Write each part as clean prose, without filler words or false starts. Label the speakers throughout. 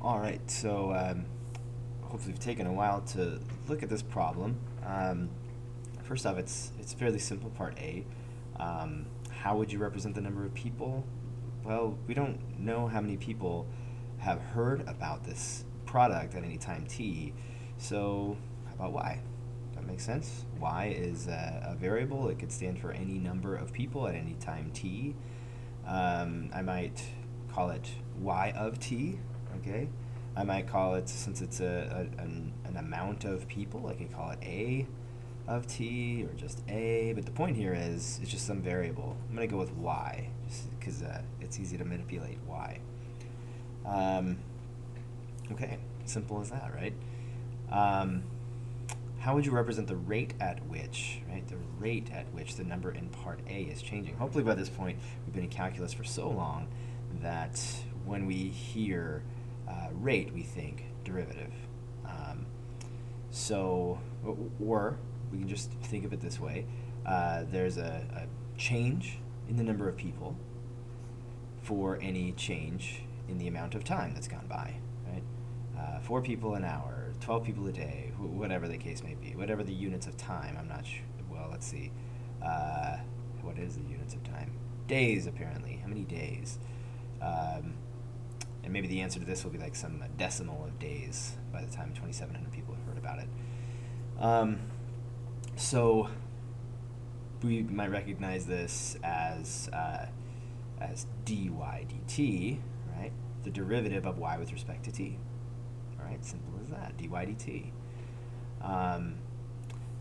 Speaker 1: All right, so hopefully you've taken a while to look at this problem. First off, it's fairly simple, part A. How would you represent the number of people? Well, we don't know how many people have heard about this product at any time t, so how about y? That makes sense. Y is a variable. It could stand for any number of people at any time t. I might call it y of t, okay? I might call it, since it's an amount of people, I could call it a of t or just a, but the point here is it's just some variable. I'm going to go with y, just because it's easy to manipulate y. Um, okay, simple as that, right? How would you represent the rate at which, right? The rate at which the number in part A is changing. Hopefully by this point we've been in calculus for so long that when we hear rate, we think derivative. So, or we can just think of it this way. There's a change in the number of people for any change in the amount of time that's gone by, right? 4 people an hour, 12 people a day, whatever the case may be, whatever the units of time. I'm not sure. Well, let's see. What is the units of time? Days, apparently. How many days? And maybe the answer to this will be like some decimal of days by the time 2,700 people have heard about it. So we might recognize this as dy dt, right? The derivative of y with respect to t. All right, simple as that, dy dt.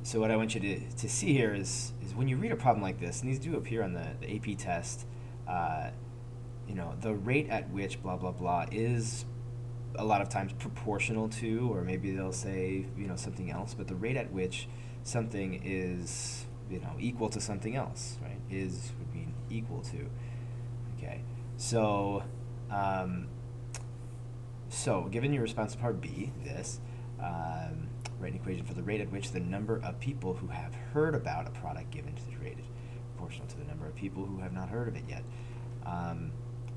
Speaker 1: So what I want you to see here is when you read a problem like this, and these do appear on the AP test, the rate at which blah, blah, blah is a lot of times proportional to, or maybe they'll say, something else, but the rate at which something is, equal to something else, right? Is would mean equal to. Okay, so given your response to part B, this, write an equation for the rate at which the number of people who have heard about a product given to the rate is proportional to the number of people who have not heard of it yet.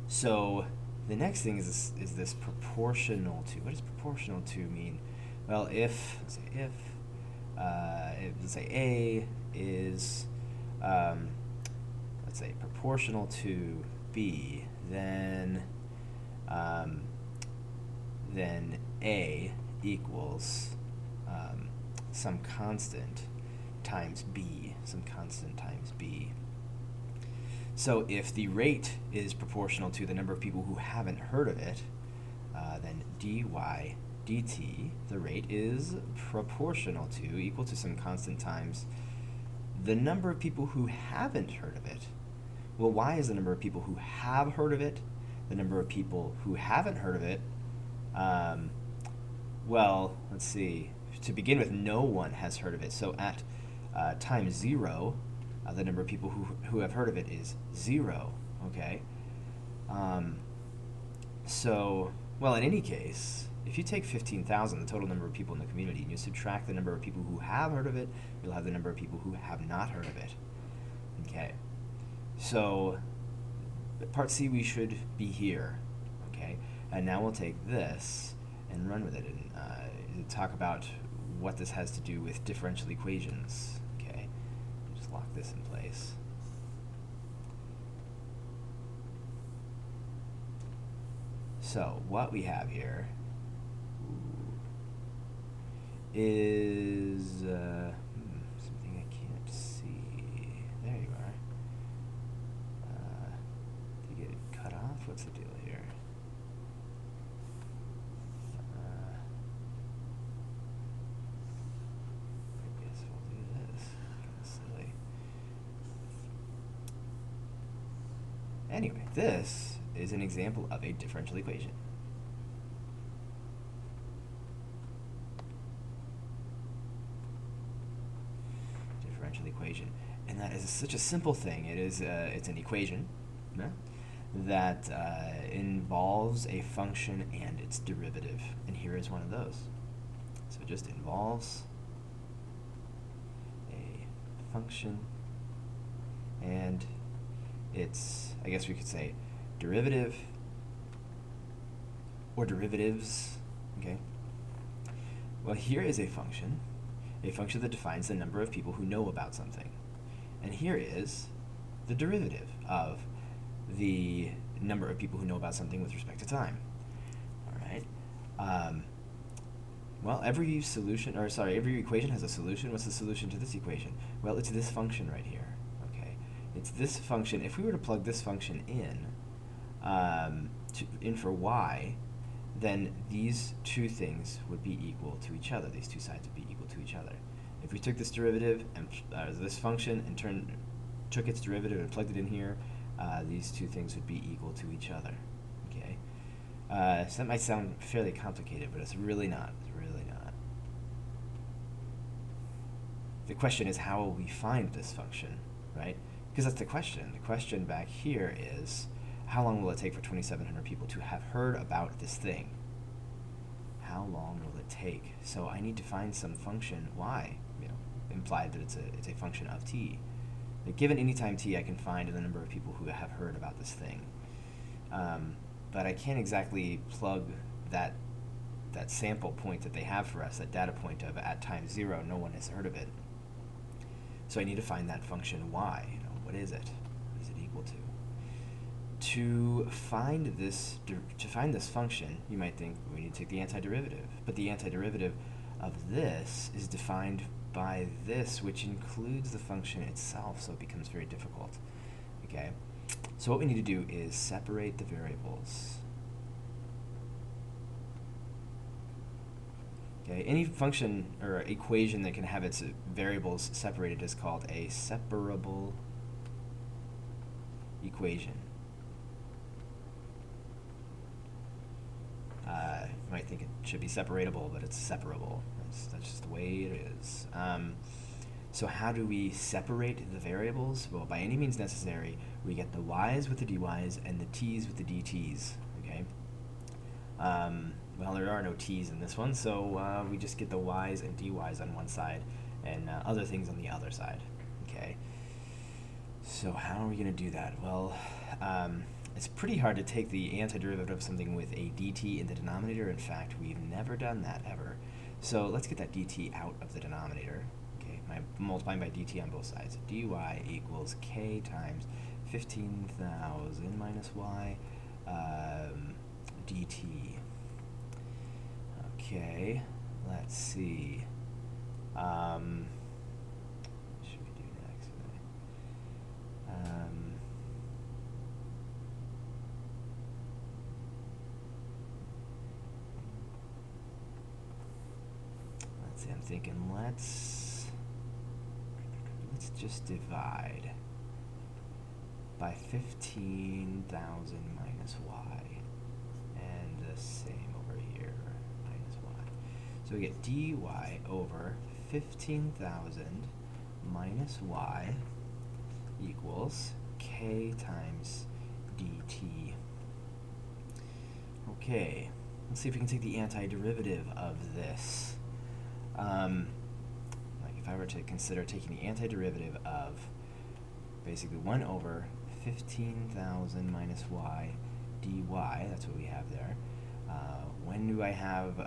Speaker 1: So the next thing is this proportional to. What does proportional to mean? Well, let's say A is, let's say proportional to B, then A equals some constant times B, So if the rate is proportional to the number of people who haven't heard of it, then dy dt, the rate is proportional to, equal to some constant times the number of people who haven't heard of it. Well, y is the number of people who have heard of it. The number of people who haven't heard of it, well, let's see. To begin with, no one has heard of it. So at time 0, the number of people who have heard of it is 0, okay? Well, in any case, if you take 15,000, the total number of people in the community, and you subtract the number of people who have heard of it, you'll have the number of people who have not heard of it, okay? So part C, we should be here, okay? And now we'll take this and run with it and talk about what this has to do with differential equations, okay? Just lock this in place. So what we have here is something I can't see. There you are. Did you get it cut off? What's the deal here? I guess we'll do this. Kind of silly. Anyway, this is an example of a differential equation. Differential equation. And that is such a simple thing. It's an equation that involves a function and its derivative. And here is one of those. So it just involves a function and its, I guess we could say, derivative or derivatives. Okay. Well, here is a function that defines the number of people who know about something. And here is the derivative of the number of people who know about something with respect to time. All right. Well, every equation has a solution. What's the solution to this equation? Well, it's this function right here. Okay, it's this function. If we were to plug this function in for y, then these two things would be equal to each other. These two sides would be equal to each other. If we took this derivative and this function and took its derivative and plugged it in here, these two things would be equal to each other. Okay, so that might sound fairly complicated, but it's really not. It's really not. The question is, how will we find this function, right? Because that's the question. The question back here is, how long will it take for 2,700 people to have heard about this thing? How long will it take? So I need to find some function y, implied that it's a function of t. But given any time t, I can find the number of people who have heard about this thing. But I can't exactly plug that sample point that they have for us, that data point of at time 0, no one has heard of it. So I need to find that function y. What is it? What is it equal to? To find this function, you might think we need to take the antiderivative. But the antiderivative of this is defined by this, which includes the function itself, so it becomes very difficult. Okay? So what we need to do is separate the variables. Okay, any function or equation that can have its variables separated is called a separable equation. You might think it should be separatable, but it's separable. That's just the way it is. So how do we separate the variables? Well, by any means necessary, we get the y's with the dy's and the t's with the dt's. Okay. Well, there are no t's in this one, so we just get the y's and dy's on one side and other things on the other side. Okay. So how are we going to do that? Well, it's pretty hard to take the antiderivative of something with a dt in the denominator. In fact, we've never done that ever. So let's get that dt out of the denominator. Okay, I'm multiplying by dt on both sides. dy equals k times 15,000 minus y dt. Okay, let's see. What should we do next? Let's see, I'm thinking let's just divide by 15,000 minus y, and the same over here, minus y. So we get dy over 15,000 minus y equals k times dt. Okay, let's see if we can take the antiderivative of this. Like if I were to consider taking the antiderivative of basically 1 over 15,000 minus y dy, that's what we have there. When do I have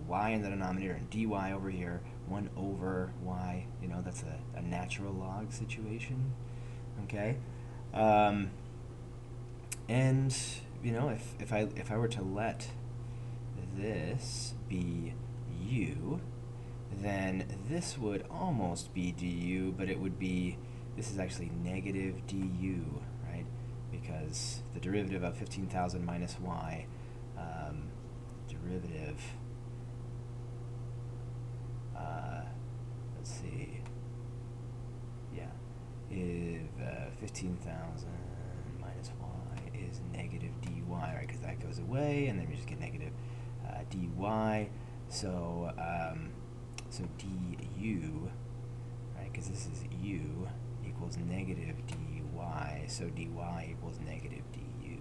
Speaker 1: y in the denominator and dy over here? 1 over y, that's a natural log situation. Okay? And, if I were to let this be u, then this would almost be du, but it would be, this is actually negative du, right? Because the derivative of 15,000 minus y, derivative, let's see, yeah, if 15,000 minus y is negative dy, right? Because that goes away, and then we just get negative dy. So so du, right? Because this is u equals negative dy. So dy equals negative du.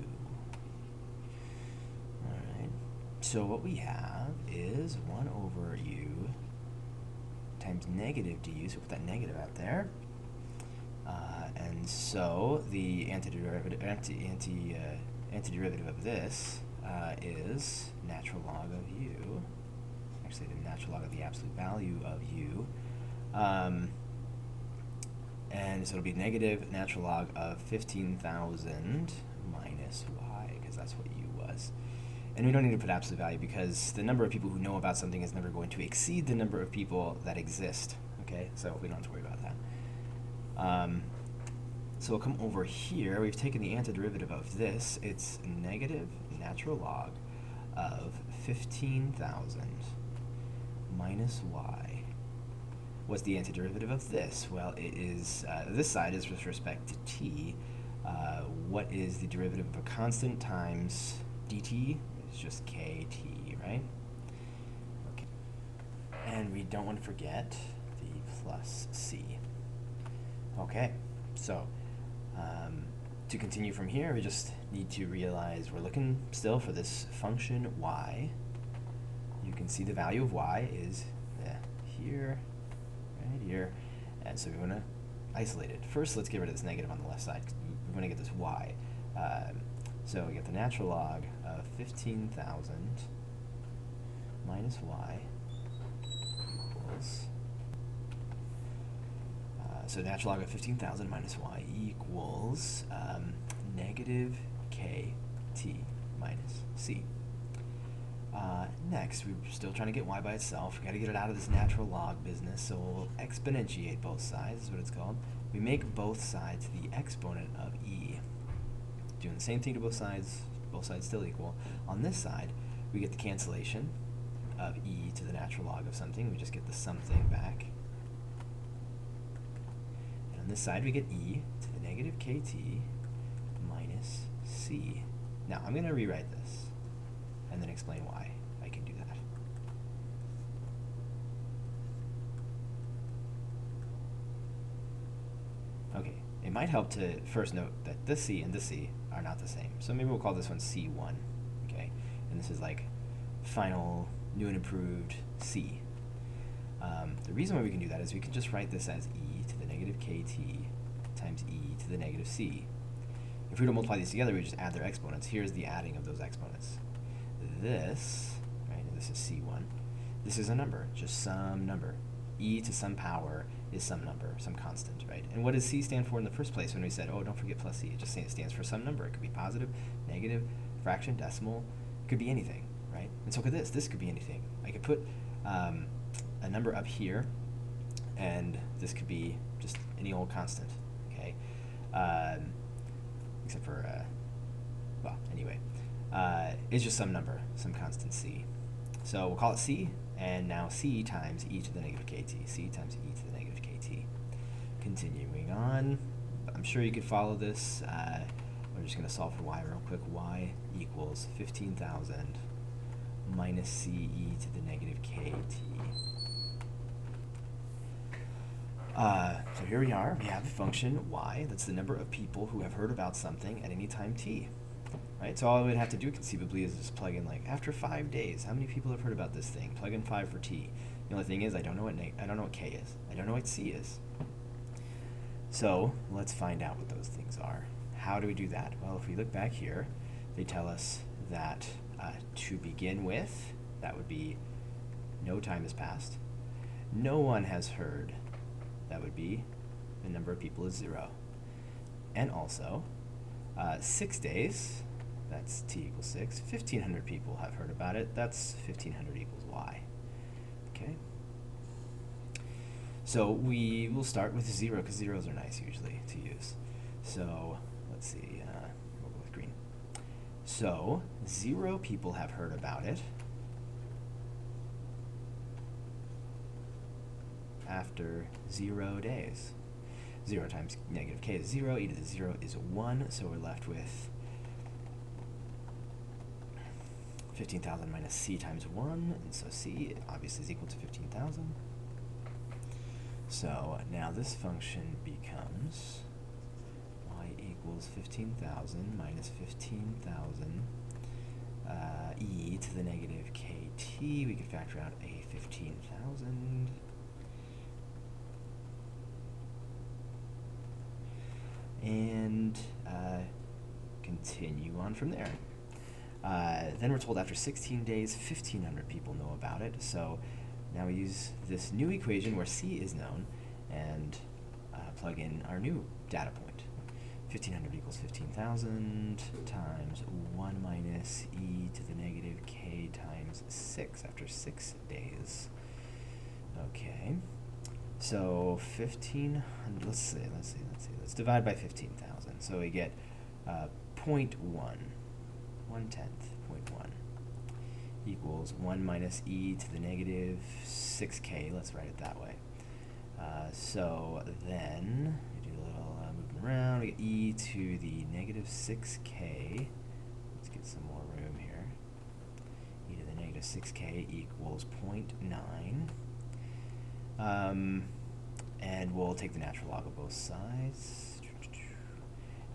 Speaker 1: All right. So what we have is 1 over u times negative du. So put that negative out there. And so the antiderivative of this is natural natural log of u, actually the natural log of the absolute value of u, and so it'll be negative natural log of 15,000 minus y, because that's what u was. And we don't need to put absolute value because the number of people who know about something is never going to exceed the number of people that exist, okay? So we don't have to worry about that. So we'll come over here. We've taken the antiderivative of this. It's negative natural log of 15,000 minus y. What's the antiderivative of this? Well, it is, this side is with respect to t. What is the derivative of a constant times dt? It's just kt, right? Okay. And we don't want to forget the plus c. Okay, so to continue from here, we just need to realize we're looking still for this function y. You can see the value of y is here, right here, and so we want to isolate it. First, let's get rid of this negative on the left side. We want to get this y. So we get the natural log of 15,000 minus y equals, so natural log of 15,000 minus y equals negative kt minus c. Next, we're still trying to get y by itself. We've got to get it out of this natural log business, so we'll exponentiate both sides, is what it's called. We make both sides the exponent of e. Doing the same thing to both sides still equal. On this side, we get the cancellation of e to the natural log of something. We just get the something back. And on this side, we get e to the negative kt minus c. Now, I'm going to rewrite this and then explain why I can do that. Okay, it might help to first note that this c and this c are not the same. So maybe we'll call this one C1, okay? And this is like final, new and improved C. The reason why we can do that is we can just write this as e to the negative kt times e to the negative c. If we don't multiply these together, we just add their exponents. Here's the adding of those exponents. This, right, and this is C1. This is a number, just some number. E to some power is some number, some constant, right? And what does C stand for in the first place when we said, oh, don't forget plus C? It just stands for some number. It could be positive, negative, fraction, decimal. It could be anything, right? And so could this. This could be anything. I could put a number up here, and this could be just any old constant, okay? Except for, well, anyway. It's just some number, some constant C. So we'll call it C, and now C times e to the negative kt. C times e to the negative kt. Continuing on, I'm sure you could follow this. We're just going to solve for y real quick. Y equals 15,000 minus c e to the negative kt. So here we are. We have the function y. That's the number of people who have heard about something at any time t. Right? So all I would have to do conceivably is just plug in, like, after 5 days, how many people have heard about this thing? Plug in 5 for t. The only thing is I don't know what k is. I don't know what c is. So let's find out what those things are. How do we do that? Well, if we look back here, they tell us that to begin with, that would be no time has passed. No one has heard. That would be the number of people is 0. And also, 6 days, that's t equals 6. 1,500 people have heard about it. That's 1,500 equals y. Okay? So we will start with 0, because zeros are nice usually to use. So let's see, we'll go with green. So 0 people have heard about it after 0 days. 0 times negative k is 0, e to the 0 is 1, so we're left with 15,000 minus c times 1, and so c obviously is equal to 15,000. So now this function becomes y equals 15,000 minus 15,000 e to the negative kt. We could factor out a 15,000. And continue on from there. Then we're told after 16 days, 1,500 people know about it. So now we use this new equation where C is known and plug in our new data point. 1,500 equals 15,000 times 1 minus e to the negative k times 6 after 6 days. Okay, so 1,500, let's divide by 15,000. So we get 0.1, 1/10, 0.1 equals 1 minus e to the negative 6k. Let's write it that way. So then we do a little moving around. We get e to the negative 6k. Let's get some more room here. E to the negative 6k equals 0.9. And we'll take the natural log of both sides.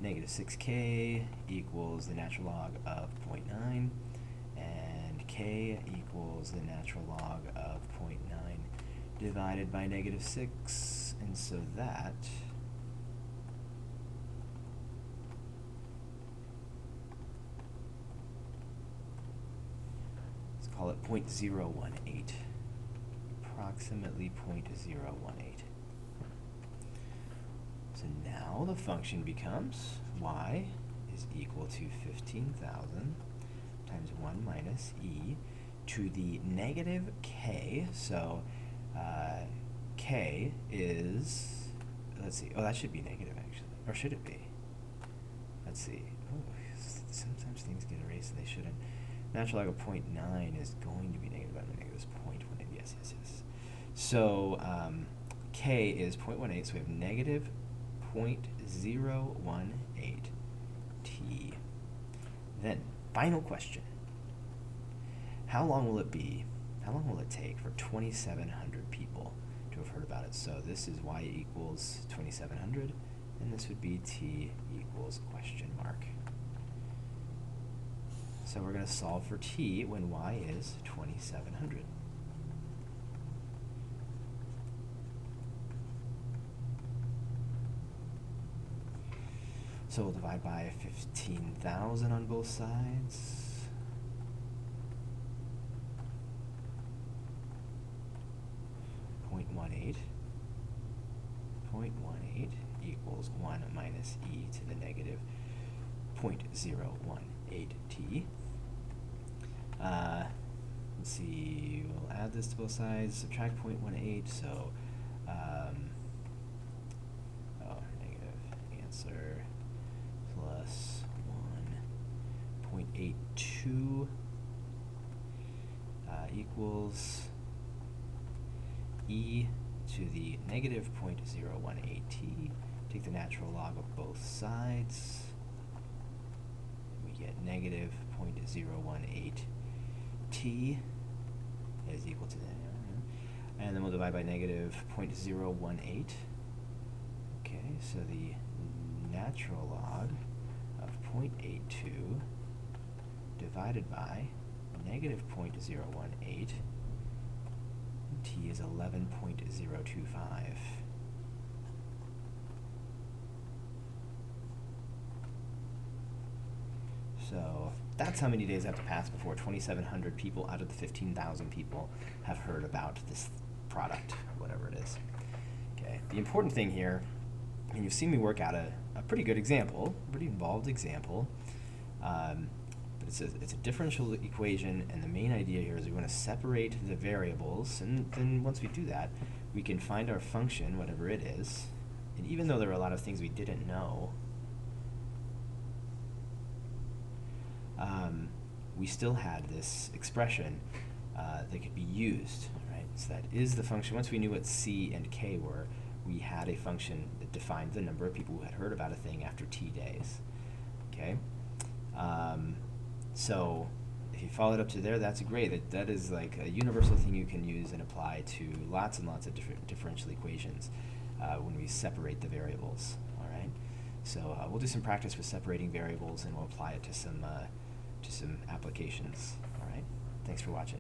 Speaker 1: Negative 6k equals the natural log of 0.9. And k equals the natural log of 0.9 divided by negative 6. And so that let's call it 0.018. Approximately 0.018. So now the function becomes y is equal to 15,000 times 1 minus e to the negative k. So k is, let's see, oh, that should be negative actually. Or should it be? Let's see. Oh, sometimes things get erased and they shouldn't. Natural log of 0.9 is going to be negative, but negative is 0.18. Yes. So k is 0.18, so we have negative 0.018 t. Then, final question. How long will it take for 2,700 people to have heard about it? So this is y equals 2,700, and this would be t equals question mark. So we're going to solve for t when y is 2,700. So we'll divide by 15,000 on both sides. .18 equals 1 minus e to the negative 0.018 t. Let's see, we'll add this to both sides, subtract 0.18, so negative answer plus 1.82 equals e to the negative 0.018 t. Take the natural log of both sides. We get negative 0.018 t is equal to that. And then we'll divide by negative 0.018. Okay, so the natural log of 0.82 divided by negative 0.018, t is 11.025. So that's how many days have to pass before 2,700 people out of the 15,000 people have heard about this product, whatever it is. Okay. The important thing here, and you've seen me work out a pretty good example, pretty involved example, but it's a differential equation, and the main idea here is we want to separate the variables, and then once we do that, we can find our function, whatever it is, and even though there are a lot of things we didn't know, we still had this expression that could be used, right? So that is the function. Once we knew what c and k were, we had a function that defined the number of people who had heard about a thing after t days. Okay? So if you followed up to there, that's great. That is like a universal thing you can use and apply to lots and lots of different differential equations when we separate the variables. All right? So we'll do some practice with separating variables, and we'll apply it to some applications. All right? Thanks for watching.